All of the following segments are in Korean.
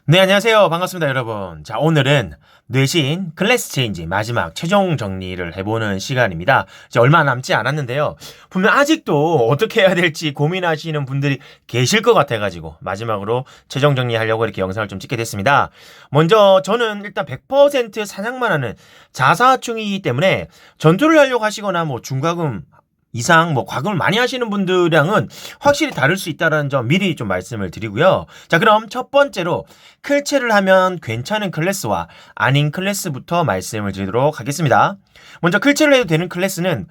네, 안녕하세요. 반갑습니다, 여러분. 자, 오늘은 뇌신 클래스 체인지 마지막 최종 정리를 해보는 시간입니다. 이제 얼마 남지 않았는데요. 분명 아직도 어떻게 해야 될지 고민하시는 분들이 계실 것 같아가지고 마지막으로 최종 정리하려고 이렇게 영상을 좀 찍게 됐습니다. 먼저 저는 일단 100% 사냥만 하는 자사충이기 때문에 전투를 하려고 하시거나 뭐 중과금 이상 뭐 과금을 많이 하시는 분들이랑은 확실히 다를 수 있다는 점 미리 좀 말씀을 드리고요. 자, 그럼 첫 번째로 클체를 하면 괜찮은 클래스와 아닌 클래스부터 말씀을 드리도록 하겠습니다. 먼저 클체를 해도 되는 클래스는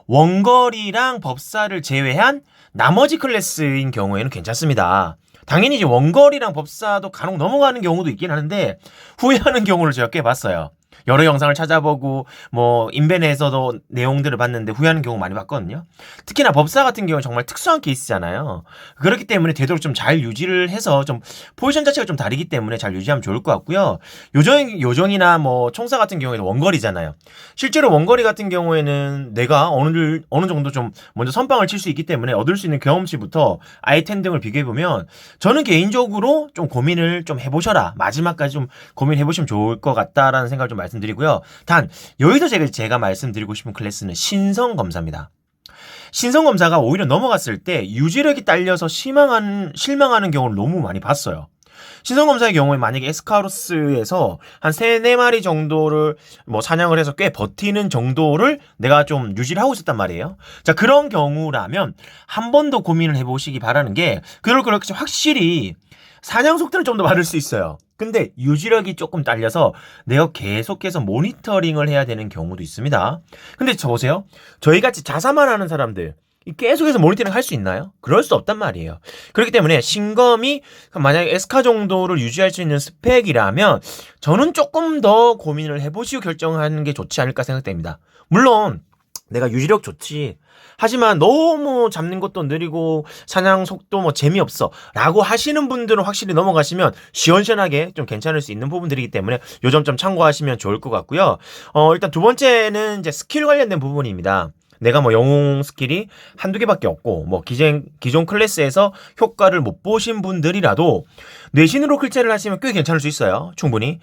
원거리랑 법사를 제외한 나머지 클래스인 경우에는 괜찮습니다. 당연히 이제 원거리랑 법사도 간혹 넘어가는 경우도 있긴 하는데 후회하는 경우를 제가 꽤 봤어요. 여러 영상을 찾아보고 뭐 인벤에서도 내용들을 봤는데 후회하는 경우 많이 봤거든요. 특히나 법사 같은 경우는 정말 특수한 케이스잖아요. 그렇기 때문에 되도록 좀 잘 유지를 해서 좀 포지션 자체가 좀 다르기 때문에 잘 유지하면 좋을 것 같고요. 요정이나 뭐 총사 같은 경우에는 원거리잖아요. 실제로 원거리 같은 경우에는 내가 어느 정도 좀 먼저 선빵을 칠 수 있기 때문에 얻을 수 있는 경험치부터 아이템 등을 비교해보면 저는 개인적으로 좀 고민을 좀 해보셔라. 마지막까지 좀 고민해보시면 좋을 것 같다라는 생각을 좀 말씀드리고요. 단 여기서 제가 말씀드리고 싶은 클래스는 신성검사입니다. 신성검사가 오히려 넘어갔을 때 유지력이 딸려서 실망하는 경우를 너무 많이 봤어요. 신성검사의 경우에 만약에 에스카로스에서 한 3, 4마리 정도를 뭐 사냥을 해서 꽤 버티는 정도를 내가 좀 유지를 하고 있었단 말이에요. 자, 그런 경우라면 한 번 더 고민을 해보시기 바라는 게 그렇게 확실히 사냥 속도는 좀 더 받을 수 있어요. 근데 유지력이 조금 딸려서 내가 계속해서 모니터링을 해야 되는 경우도 있습니다. 근데 저 보세요. 저희같이 자사만 하는 사람들 계속해서 모니터링 할 수 있나요? 그럴 수 없단 말이에요. 그렇기 때문에 신검이 만약에 에스카 정도를 유지할 수 있는 스펙이라면 저는 조금 더 고민을 해보시고 결정하는 게 좋지 않을까 생각됩니다. 물론 내가 유지력 좋지. 하지만 너무 잡는 것도 느리고 사냥 속도 뭐 재미없어 라고 하시는 분들은 확실히 넘어가시면 시원시원하게 좀 괜찮을 수 있는 부분들이기 때문에 요 점 좀 참고하시면 좋을 것 같고요. 일단 두 번째는 이제 스킬 관련된 부분입니다. 내가 뭐 영웅 스킬이 한두 개밖에 없고 뭐 기존 클래스에서 효과를 못 보신 분들이라도 뇌신으로 클체를 하시면 꽤 괜찮을 수 있어요. 충분히.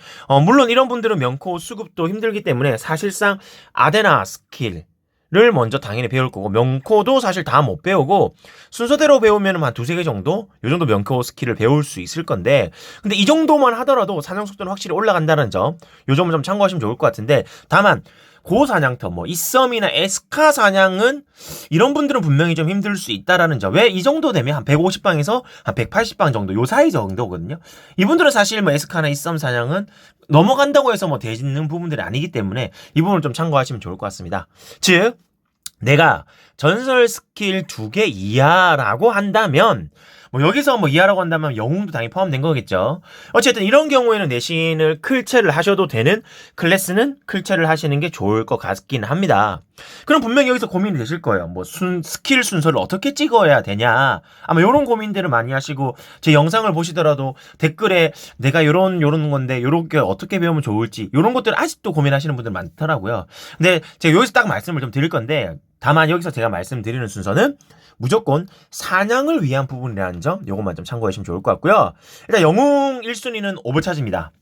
물론 이런 분들은 명코 수급도 힘들기 때문에 사실상 아데나 스킬 를 먼저 당연히 배울 거고 명코도 사실 다 못 배우고 순서대로 배우면 한 두세 개 정도 요 정도 명코 스킬을 배울 수 있을 건데 근데 이 정도만 하더라도 사냥 속도는 확실히 올라간다는 점 요 점을 좀 참고하시면 좋을 것 같은데 다만 고사냥터 뭐 이썸이나 에스카 사냥은 이런 분들은 분명히 좀 힘들 수 있다라는 점. 왜 이 정도 되면 한 150방에서 한 180방 정도 요 사이 정도거든요. 이분들은 사실 뭐 에스카나 이썸 사냥은 넘어간다고 해서 뭐 되는 부분들이 아니기 때문에 이 부분을 좀 참고하시면 좋을 것 같습니다. 즉 내가 전설 스킬 2개 이하라고 한다면 뭐 여기서 뭐 이하라고 한다면 영웅도 당연히 포함된 거겠죠. 어쨌든 이런 경우에는 내신을 클체를 하셔도 되는 클래스는 클체를 하시는 게 좋을 것 같긴 합니다. 그럼 분명히 여기서 고민이 되실 거예요. 뭐 스킬 순서를 어떻게 찍어야 되냐. 아마 이런 고민들을 많이 하시고 제 영상을 보시더라도 댓글에 내가 요런 건데 요렇게 어떻게 배우면 좋을지 요런 것들 아직도 고민하시는 분들 많더라고요. 근데 제가 여기서 딱 말씀을 좀 드릴 건데 다만 여기서 제가 말씀드리는 순서는 무조건 사냥을 위한 부분이라는 점 요것만 좀 참고하시면 좋을 것 같고요. 일단 영웅 1순위는 오버차지입니다.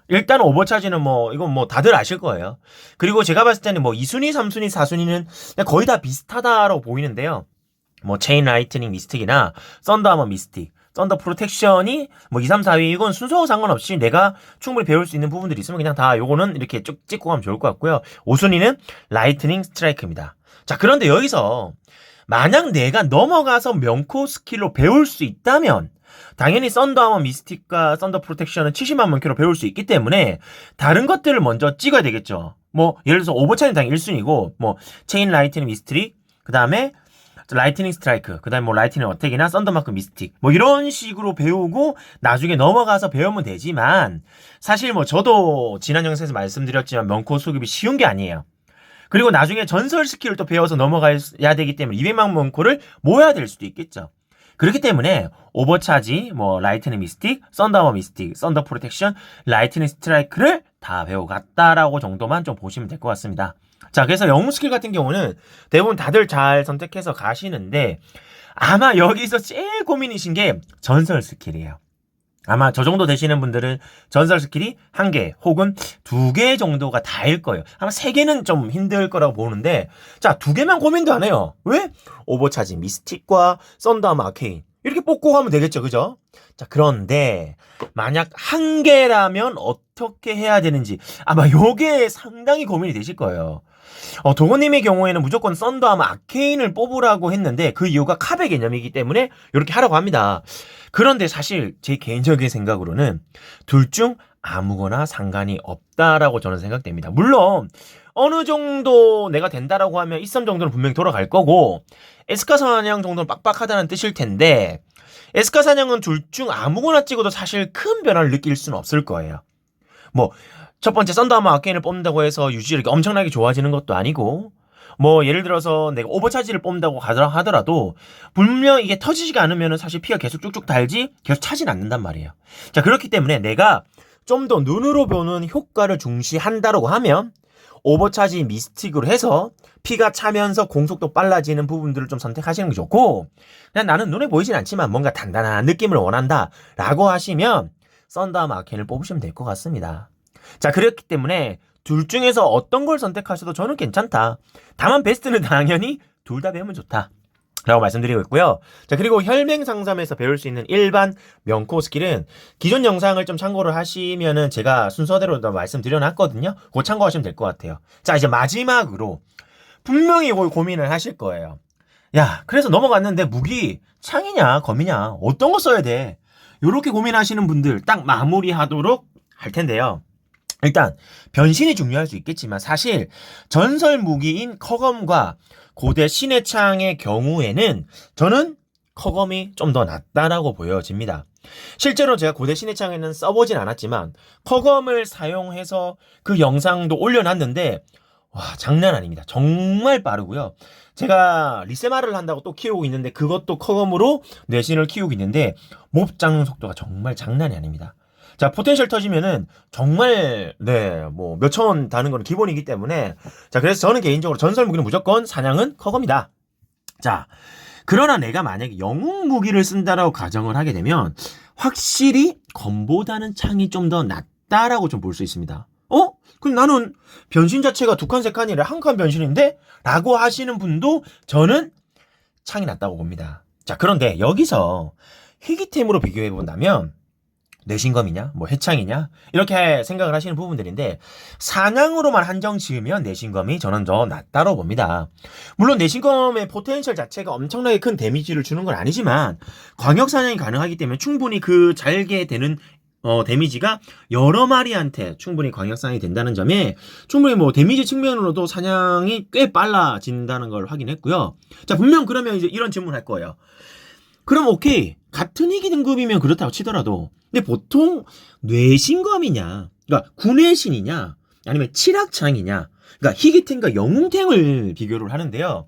일단 오버차지는 뭐 이건 뭐 다들 아실 거예요. 그리고 제가 봤을 때는 뭐 2순위, 3순위, 4순위는 거의 다 비슷하다라고 보이는데요. 뭐 체인 라이트닝 미스틱이나 썬더 아머 미스틱 썬더 프로텍션이 뭐 2, 3, 4위 이건 순서와 상관없이 내가 충분히 배울 수 있는 부분들이 있으면 그냥 다 요거는 이렇게 쭉 찍고 가면 좋을 것 같고요. 5순위는 라이트닝 스트라이크입니다. 자, 그런데 여기서 만약 내가 넘어가서 명코 스킬로 배울 수 있다면 당연히 썬더 아머 미스틱과 썬더 프로텍션은 70만 명키로 배울 수 있기 때문에 다른 것들을 먼저 찍어야 되겠죠. 뭐 예를 들어서 오버차는 당연히 1순위고 뭐 체인 라이트닝 미스트리 그다음에 라이트닝 스트라이크 그다음에 뭐 라이트닝 어택이나 썬더 마크 미스틱 뭐 이런 식으로 배우고 나중에 넘어가서 배우면 되지만 사실 뭐 저도 지난 영상에서 말씀드렸지만 명코 수급이 쉬운 게 아니에요. 그리고 나중에 전설 스킬을 또 배워서 넘어가야 되기 때문에 200만 명코를 모아야 될 수도 있겠죠. 그렇기 때문에 오버차지, 뭐 라이트닝 미스틱, 썬더 미스틱, 썬더 프로텍션, 라이트닝 스트라이크를 다 배워갔다라고 정도만 좀 보시면 될 것 같습니다. 자, 그래서 영웅 스킬 같은 경우는 대부분 다들 잘 선택해서 가시는데 아마 여기서 제일 고민이신 게 전설 스킬이에요. 아마 저 정도 되시는 분들은 전설 스킬이 1개 혹은 2개 정도가 다일 거예요. 아마 3개는 좀 힘들 거라고 보는데, 자, 2개만 고민도 안 해요. 왜? 오버차지 미스틱과 썬더암 아케인 이렇게 뽑고 하면 되겠죠, 그죠? 자, 그런데 만약 1개라면 어떻게 해야 되는지 아마 요게 상당히 고민이 되실 거예요. 도건님의 경우에는 무조건 썬더암 아케인을 뽑으라고 했는데 그 이유가 카베 개념이기 때문에 이렇게 하라고 합니다. 그런데 사실 제 개인적인 생각으로는 둘 중 아무거나 상관이 없다라고 저는 생각됩니다. 물론 어느 정도 내가 된다라고 하면 이썸 정도는 분명히 돌아갈 거고 에스카 사냥 정도는 빡빡하다는 뜻일 텐데 에스카 사냥은 둘 중 아무거나 찍어도 사실 큰 변화를 느낄 수는 없을 거예요. 뭐 첫 번째 썬더하머 아케인을 뽑는다고 해서 유지력이 엄청나게 좋아지는 것도 아니고 뭐 예를 들어서 내가 오버차지를 뽑는다고 하더라도 분명 이게 터지지가 않으면 사실 피가 계속 쭉쭉 달지 계속 차진 않는단 말이에요. 자, 그렇기 때문에 내가 좀 더 눈으로 보는 효과를 중시한다라고 하면 오버차지 미스틱으로 해서 피가 차면서 공속도 빨라지는 부분들을 좀 선택하시는 게 좋고, 그냥 나는 눈에 보이진 않지만 뭔가 단단한 느낌을 원한다 라고 하시면 썬더하머 아케인을 뽑으시면 될 것 같습니다. 자, 그렇기 때문에 둘 중에서 어떤 걸 선택하셔도 저는 괜찮다. 다만 베스트는 당연히 둘 다 배우면 좋다 라고 말씀드리고 있고요. 자, 그리고 혈맹 상점에서 배울 수 있는 일반 명코 스킬은 기존 영상을 좀 참고를 하시면은 제가 순서대로 말씀드려놨거든요. 그거 참고하시면 될 것 같아요. 자, 이제 마지막으로 분명히 고민을 하실 거예요. 야, 그래서 넘어갔는데 무기 창이냐 검이냐 어떤 거 써야 돼? 요렇게 고민하시는 분들 딱 마무리하도록 할 텐데요. 일단 변신이 중요할 수 있겠지만 사실 전설 무기인 커검과 고대 신의 창의 경우에는 저는 커검이 좀 더 낫다라고 보여집니다. 실제로 제가 고대 신의 창에는 써보진 않았지만 커검을 사용해서 그 영상도 올려놨는데 와, 장난 아닙니다. 정말 빠르고요. 제가 리세마를 한다고 또 키우고 있는데 그것도 커검으로 뇌신을 키우고 있는데 몹 잡는 속도가 정말 장난이 아닙니다. 자, 포텐셜 터지면은 정말 뭐 몇천 원 다는 건 기본이기 때문에 자, 그래서 저는 개인적으로 전설 무기는 무조건 사냥은 커검이다. 자, 그러나 내가 만약에 영웅 무기를 쓴다라고 가정을 하게 되면 확실히 검보다는 창이 좀 더 낫다라고 좀 볼 수 있습니다. 그럼 나는 변신 자체가 2칸, 3칸이 아니라 1칸 변신인데? 라고 하시는 분도 저는 창이 낫다고 봅니다. 자, 그런데 여기서 희귀템으로 비교해 본다면 뇌신검이냐 뭐 해창이냐 이렇게 생각을 하시는 부분들인데 사냥으로만 한정 지으면 뇌신검이 저는 더 낫다고 봅니다. 물론 뇌신검의 포텐셜 자체가 엄청나게 큰 데미지를 주는 건 아니지만 광역 사냥이 가능하기 때문에 충분히 그 잘게 되는 데미지가 여러 마리한테 충분히 광역 사냥이 된다는 점에 충분히 뭐 데미지 측면으로도 사냥이 꽤 빨라진다는 걸 확인했고요. 자, 분명 그러면 이제 이런 질문 할 거예요. 그럼 오케이, 같은 희귀 등급이면 그렇다고 치더라도 근데 보통 뇌신검이냐 그러니까 구뇌신이냐 아니면 칠학창이냐 그러니까 희귀템과 영웅템을 비교를 하는데요.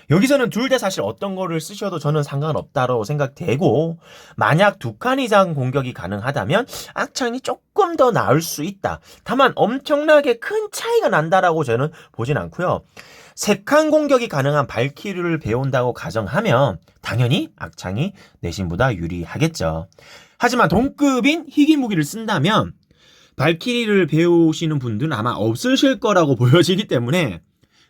여기서는 둘 다 사실 어떤 거를 쓰셔도 저는 상관없다고 생각되고 만약 2칸 이상 공격이 가능하다면 악창이 조금 더 나을 수 있다. 다만 엄청나게 큰 차이가 난다라고 저는 보진 않고요. 3칸 공격이 가능한 발키리를 배운다고 가정하면 당연히 악창이 내신보다 유리하겠죠. 하지만 동급인 희귀 무기를 쓴다면 발키리를 배우시는 분들은 아마 없으실 거라고 보여지기 때문에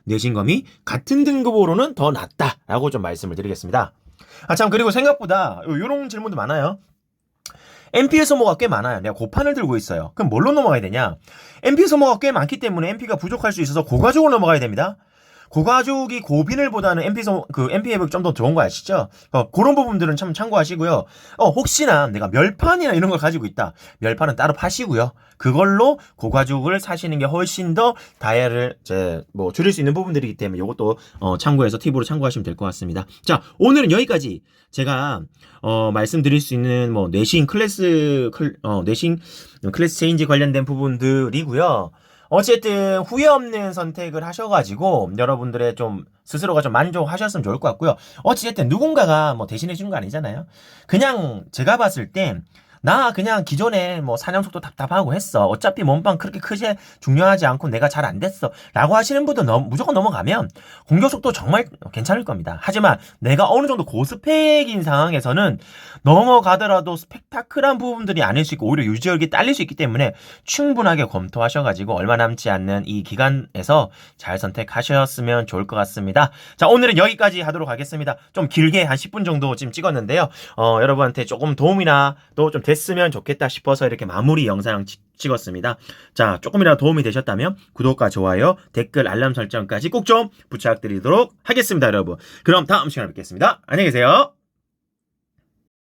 뇌신검이 같은 등급으로는 더 낫다라고 좀 말씀을 드리겠습니다. 참, 그리고 생각보다 이런 질문도 많아요. MP 소모가 꽤 많아요. 내가 고판을 들고 있어요. 그럼 뭘로 넘어가야 되냐? MP 소모가 꽤 많기 때문에 MP가 부족할 수 있어서 고가죽을 넘어가야 됩니다. 고가죽이 고비늘보다는 MP 회복이 좀 더 좋은 거 아시죠? 그런 부분들은 참 참고하시고요. 혹시나 내가 멸판이나 이런 걸 가지고 있다. 멸판은 따로 파시고요. 그걸로 고가죽을 사시는 게 훨씬 더 다이아를 줄일 수 있는 부분들이기 때문에 이것도 참고해서 팁으로 참고하시면 될 것 같습니다. 자, 오늘은 여기까지 제가 말씀드릴 수 있는 뇌신 클래스 체인지 관련된 부분들이고요. 어쨌든 후회 없는 선택을 하셔가지고 여러분들의 좀 스스로가 좀 만족하셨으면 좋을 것 같고요. 어쨌든 누군가가 대신해 주는 거 아니잖아요. 그냥 제가 봤을 땐 나 그냥 기존에 뭐 사냥속도 답답하고 했어. 어차피 몸빵 그렇게 크게 중요하지 않고 내가 잘 안 됐어. 라고 하시는 분도 무조건 넘어가면 공격속도 정말 괜찮을 겁니다. 하지만 내가 어느 정도 고스펙인 상황에서는 넘어가더라도 스펙타클한 부분들이 아닐 수 있고 오히려 유지력이 딸릴 수 있기 때문에 충분하게 검토하셔가지고 얼마 남지 않는 이 기간에서 잘 선택하셨으면 좋을 것 같습니다. 자, 오늘은 여기까지 하도록 하겠습니다. 좀 길게 한 10분 정도 지금 찍었는데요. 여러분한테 조금 도움이나 또 좀 됐으면 좋겠다 싶어서 이렇게 마무리 영상 찍었습니다. 자, 조금이라도 도움이 되셨다면 구독과 좋아요, 댓글, 알람 설정까지 꼭 좀 부탁드리도록 하겠습니다, 여러분. 그럼 다음 시간에 뵙겠습니다. 안녕히 계세요.